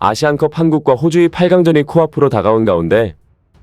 아시안컵 한국과 호주의 8강전이 코앞으로 다가온 가운데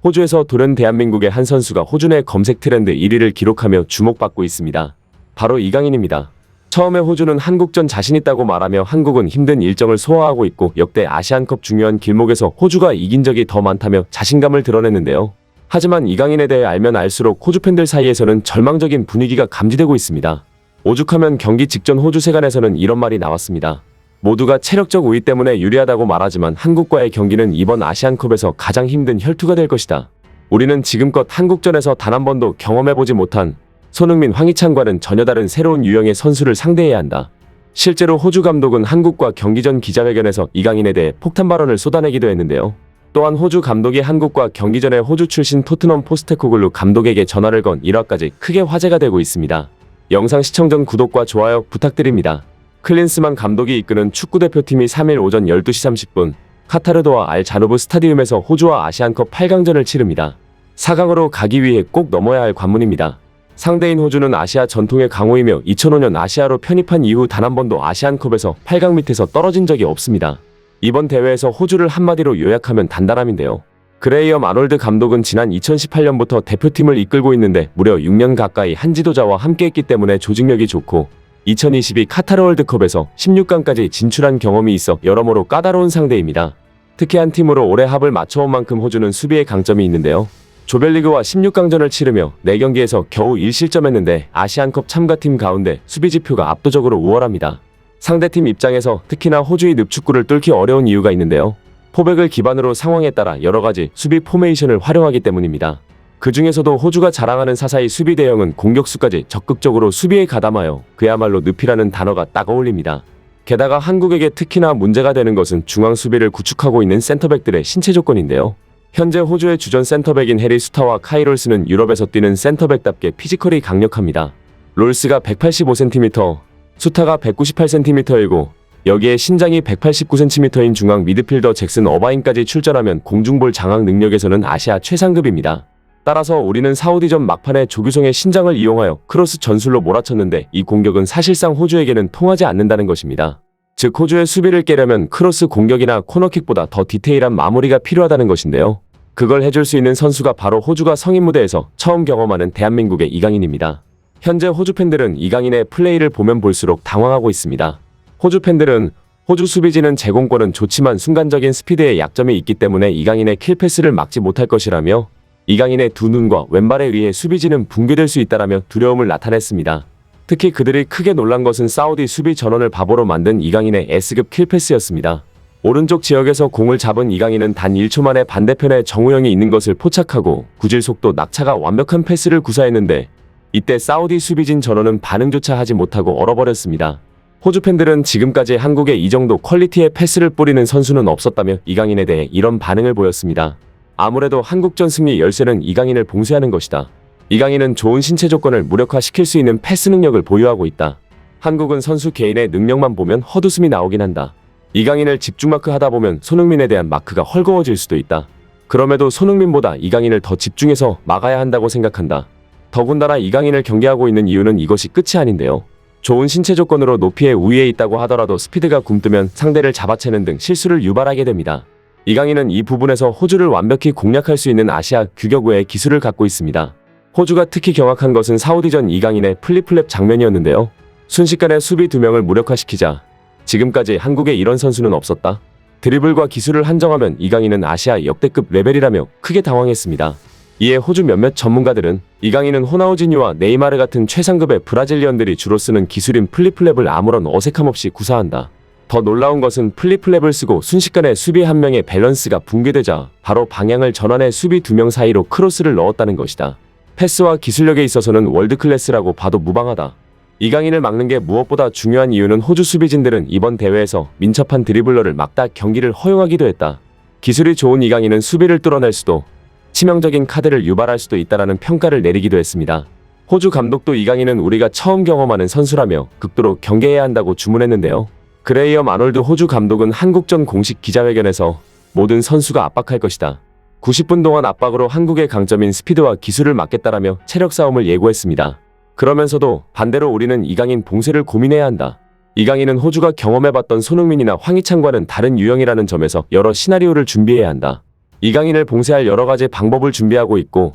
호주에서 돌연 대한민국의 한 선수가 호주 내 검색 트렌드 1위를 기록하며 주목받고 있습니다. 바로 이강인입니다. 처음에 호주는 한국전 자신 있다고 말하며 한국은 힘든 일정을 소화하고 있고 역대 아시안컵 중요한 길목에서 호주가 이긴 적이 더 많다며 자신감을 드러냈는데요. 하지만 이강인에 대해 알면 알수록 호주 팬들 사이에서는 절망적인 분위기가 감지되고 있습니다. 오죽하면 경기 직전 호주 세간에서는 이런 말이 나왔습니다. 모두가 체력적 우위 때문에 유리하다고 말하지만 한국과의 경기는 이번 아시안컵에서 가장 힘든 혈투가 될 것이다. 우리는 지금껏 한국전에서 단 한 번도 경험해보지 못한 손흥민, 황희찬과는 전혀 다른 새로운 유형의 선수를 상대해야 한다. 실제로 호주 감독은 한국과 경기 전 기자회견에서 이강인에 대해 폭탄 발언을 쏟아내기도 했는데요. 또한 호주 감독이 한국과 경기 전에 호주 출신 토트넘 포스테코글루 감독에게 전화를 건 일화까지 크게 화제가 되고 있습니다. 영상 시청 전 구독과 좋아요 부탁드립니다. 클린스만 감독이 이끄는 축구대표팀이 3일 오전 12시 30분 카타르 도하 알 자누브 스타디움에서 호주와 아시안컵 8강전을 치릅니다. 4강으로 가기 위해 꼭 넘어야 할 관문입니다. 상대인 호주는 아시아 전통의 강호이며 2005년 아시아로 편입한 이후 단 한 번도 아시안컵에서 8강 밑에서 떨어진 적이 없습니다. 이번 대회에서 호주를 한마디로 요약하면 단단함인데요. 그레이엄 아놀드 감독은 지난 2018년부터 대표팀을 이끌고 있는데 무려 6년 가까이 한 지도자와 함께했기 때문에 조직력이 좋고 2022 카타르 월드컵에서 16강까지 진출한 경험이 있어 여러모로 까다로운 상대입니다. 특히 한 팀으로 오래 합을 맞춰온 만큼 호주는 수비에 강점이 있는데요. 조별리그와 16강전을 치르며 4경기에서 겨우 1실점했는데 아시안컵 참가팀 가운데 수비 지표가 압도적으로 우월합니다. 상대팀 입장에서 특히나 호주의 늪축구를 뚫기 어려운 이유가 있는데요. 포백을 기반으로 상황에 따라 여러가지 수비 포메이션을 활용하기 때문입니다. 그 중에서도 호주가 자랑하는 사사의 수비 대형은 공격수까지 적극적으로 수비에 가담하여 그야말로 늪이라는 단어가 딱 어울립니다. 게다가 한국에게 특히나 문제가 되는 것은 중앙 수비를 구축하고 있는 센터백들의 신체 조건인데요. 현재 호주의 주전 센터백인 해리 수타와 카이 롤스는 유럽에서 뛰는 센터백답게 피지컬이 강력합니다. 롤스가 185cm, 수타가 198cm이고 여기에 신장이 189cm인 중앙 미드필더 잭슨 어바인까지 출전하면 공중볼 장악 능력에서는 아시아 최상급입니다. 따라서 우리는 사우디전 막판에 조규성의 신장을 이용하여 크로스 전술로 몰아쳤는데 이 공격은 사실상 호주에게는 통하지 않는다는 것입니다. 즉 호주의 수비를 깨려면 크로스 공격이나 코너킥보다 더 디테일한 마무리가 필요하다는 것인데요. 그걸 해줄 수 있는 선수가 바로 호주가 성인 무대에서 처음 경험하는 대한민국의 이강인입니다. 현재 호주 팬들은 이강인의 플레이를 보면 볼수록 당황하고 있습니다. 호주 팬들은 호주 수비진은 제공권은 좋지만 순간적인 스피드에 약점이 있기 때문에 이강인의 킬패스를 막지 못할 것이라며 이강인의 두 눈과 왼발에 의해 수비진은 붕괴될 수 있다라며 두려움을 나타냈습니다. 특히 그들이 크게 놀란 것은 사우디 수비 전원을 바보로 만든 이강인의 S급 킬패스였습니다. 오른쪽 지역에서 공을 잡은 이강인은 단 1초 만에 반대편에 정우영이 있는 것을 포착하고 구질 속도 낙차가 완벽한 패스를 구사했는데 이때 사우디 수비진 전원은 반응조차 하지 못하고 얼어버렸습니다. 호주 팬들은 지금까지 한국에 이 정도 퀄리티의 패스를 뿌리는 선수는 없었다며 이강인에 대해 이런 반응을 보였습니다. 아무래도 한국전 승리 열쇠는 이강인을 봉쇄하는 것이다. 이강인은 좋은 신체 조건을 무력화시킬 수 있는 패스 능력을 보유하고 있다. 한국은 선수 개인의 능력만 보면 헛웃음이 나오긴 한다. 이강인을 집중마크 하다 보면 손흥민에 대한 마크가 헐거워질 수도 있다. 그럼에도 손흥민보다 이강인을 더 집중해서 막아야 한다고 생각한다. 더군다나 이강인을 경계하고 있는 이유는 이것이 끝이 아닌데요. 좋은 신체 조건으로 높이에 우위에 있다고 하더라도 스피드가 굼뜨면 상대를 잡아채는 등 실수를 유발하게 됩니다. 이강인은 이 부분에서 호주를 완벽히 공략할 수 있는 아시아 규격 외의 기술을 갖고 있습니다. 호주가 특히 경악한 것은 사우디전 이강인의 플립플랩 장면이었는데요. 순식간에 수비 2명을 무력화시키자 지금까지 한국에 이런 선수는 없었다. 드리블과 기술을 한정하면 이강인은 아시아 역대급 레벨이라며 크게 당황했습니다. 이에 호주 몇몇 전문가들은 이강인은 호나우지뉴와 네이마르 같은 최상급의 브라질리언들이 주로 쓰는 기술인 플립플랩을 아무런 어색함 없이 구사한다. 더 놀라운 것은 플립플랩을 쓰고 순식간에 수비 한 명의 밸런스가 붕괴되자 바로 방향을 전환해 수비 2명 사이로 크로스를 넣었다는 것이다. 패스와 기술력에 있어서는 월드클래스라고 봐도 무방하다. 이강인을 막는 게 무엇보다 중요한 이유는 호주 수비진들은 이번 대회에서 민첩한 드리블러를 막다 경기를 허용하기도 했다. 기술이 좋은 이강인은 수비를 뚫어낼 수도 치명적인 카드를 유발할 수도 있다라는 평가를 내리기도 했습니다. 호주 감독도 이강인은 우리가 처음 경험하는 선수라며 극도로 경계해야 한다고 주문했는데요. 그레이엄 아놀드 호주 감독은 한국전 공식 기자회견에서 모든 선수가 압박할 것이다. 90분 동안 압박으로 한국의 강점인 스피드와 기술을 막겠다라며 체력 싸움을 예고했습니다. 그러면서도 반대로 우리는 이강인 봉쇄를 고민해야 한다. 이강인은 호주가 경험해봤던 손흥민이나 황희찬과는 다른 유형이라는 점에서 여러 시나리오를 준비해야 한다. 이강인을 봉쇄할 여러 가지 방법을 준비하고 있고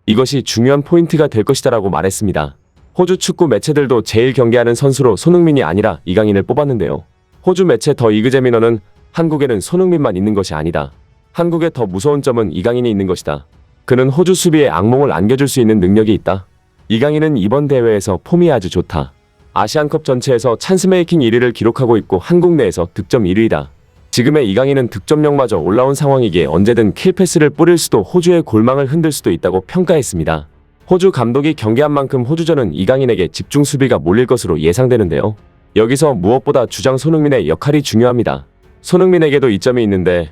이것이 중요한 포인트가 될 것이다라고 말했습니다. 호주 축구 매체들도 제일 경계하는 선수로 손흥민이 아니라 이강인을 뽑았는데요. 호주 매체 더 이그제미너는 한국에는 손흥민만 있는 것이 아니다. 한국의 더 무서운 점은 이강인이 있는 것이다. 그는 호주 수비에 악몽을 안겨줄 수 있는 능력이 있다. 이강인은 이번 대회에서 폼이 아주 좋다. 아시안컵 전체에서 찬스메이킹 1위를 기록하고 있고 한국 내에서 득점 1위이다. 지금의 이강인은 득점력마저 올라온 상황이기에 언제든 킬패스를 뿌릴 수도 호주의 골망을 흔들 수도 있다고 평가했습니다. 호주 감독이 경계한 만큼 호주전은 이강인에게 집중 수비가 몰릴 것으로 예상되는데요. 여기서 무엇보다 주장 손흥민의 역할이 중요합니다. 손흥민에게도 이점이 있는데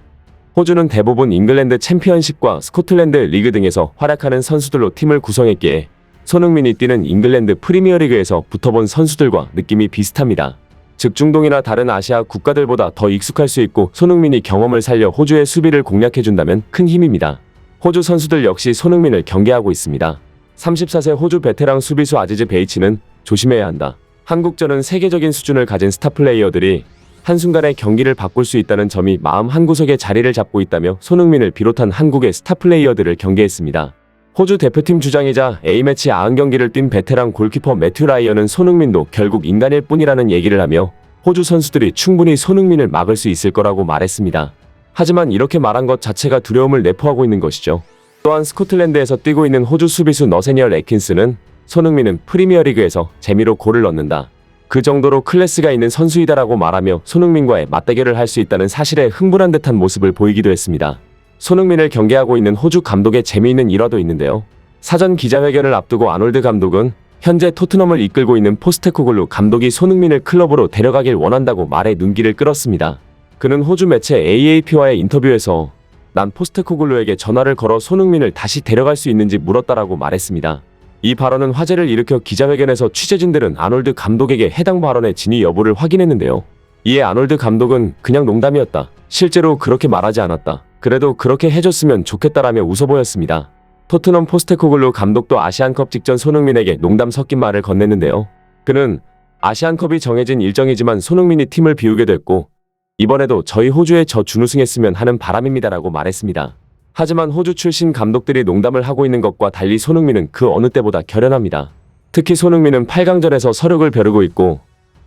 호주는 대부분 잉글랜드 챔피언십과 스코틀랜드 리그 등에서 활약하는 선수들로 팀을 구성했기에 손흥민이 뛰는 잉글랜드 프리미어리그에서 붙어본 선수들과 느낌이 비슷합니다. 즉 중동이나 다른 아시아 국가들보다 더 익숙할 수 있고 손흥민이 경험을 살려 호주의 수비를 공략해준다면 큰 힘입니다. 호주 선수들 역시 손흥민을 경계하고 있습니다. 34세 호주 베테랑 수비수 아지즈 베이치는 조심해야 한다. 한국전은 세계적인 수준을 가진 스타 플레이어들이 한순간에 경기를 바꿀 수 있다는 점이 마음 한구석에 자리를 잡고 있다며 손흥민을 비롯한 한국의 스타 플레이어들을 경계했습니다. 호주 대표팀 주장이자 A매치 90경기를 뛴 베테랑 골키퍼 매튜 라이언은 손흥민도 결국 인간일 뿐이라는 얘기를 하며 호주 선수들이 충분히 손흥민을 막을 수 있을 거라고 말했습니다. 하지만 이렇게 말한 것 자체가 두려움을 내포하고 있는 것이죠. 또한 스코틀랜드에서 뛰고 있는 호주 수비수 너세니얼 애킨스는 손흥민은 프리미어리그에서 재미로 골을 넣는다. 그 정도로 클래스가 있는 선수이다라고 말하며 손흥민과의 맞대결을 할 수 있다는 사실에 흥분한 듯한 모습을 보이기도 했습니다. 손흥민을 경계하고 있는 호주 감독의 재미있는 일화도 있는데요. 사전 기자회견을 앞두고 아놀드 감독은 현재 토트넘을 이끌고 있는 포스테코글루 감독이 손흥민을 클럽으로 데려가길 원한다고 말해 눈길을 끌었습니다. 그는 호주 매체 AAP와의 인터뷰에서 난 포스테코글루에게 전화를 걸어 손흥민을 다시 데려갈 수 있는지 물었다라고 말했습니다. 이 발언은 화제를 일으켜 기자회견에서 취재진들은 아놀드 감독에게 해당 발언의 진위 여부를 확인했는데요. 이에 아놀드 감독은 그냥 농담이었다. 실제로 그렇게 말하지 않았다. 그래도 그렇게 해줬으면 좋겠다라며 웃어 보였습니다. 토트넘 포스테코글루 감독도 아시안컵 직전 손흥민에게 농담 섞인 말을 건넸는데요. 그는 아시안컵이 정해진 일정이지만 손흥민이 팀을 비우게 됐고 이번에도 저희 호주에 저 준우승했으면 하는 바람입니다라고 말했습니다. 하지만 호주 출신 감독들이 농담을 하고 있는 것과 달리 손흥민은 그 어느 때보다 결연합니다. 특히 손흥민은 8강전에서 서력을 벼르고 있고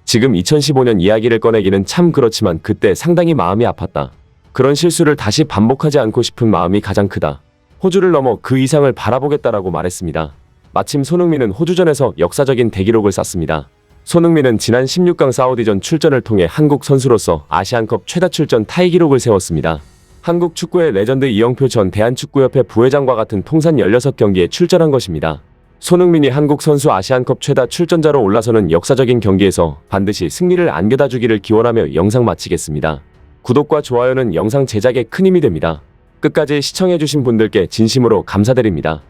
지금 2015년 이야기를 꺼내기는 참 그렇지만 그때 상당히 마음이 아팠다. 그런 실수를 다시 반복하지 않고 싶은 마음이 가장 크다. 호주를 넘어 그 이상을 바라보겠다라고 말했습니다. 마침 손흥민은 호주전에서 역사적인 대기록을 쌓습니다. 손흥민은 지난 16강 사우디전 출전을 통해 한국 선수로서 아시안컵 최다 출전 타이 기록을 세웠습니다. 한국 축구의 레전드 이영표 전 대한축구협회 부회장과 같은 통산 16경기에 출전한 것입니다. 손흥민이 한국 선수 아시안컵 최다 출전자로 올라서는 역사적인 경기에서 반드시 승리를 안겨다 주기를 기원하며 영상 마치겠습니다. 구독과 좋아요는 영상 제작에 큰 힘이 됩니다. 끝까지 시청해주신 분들께 진심으로 감사드립니다.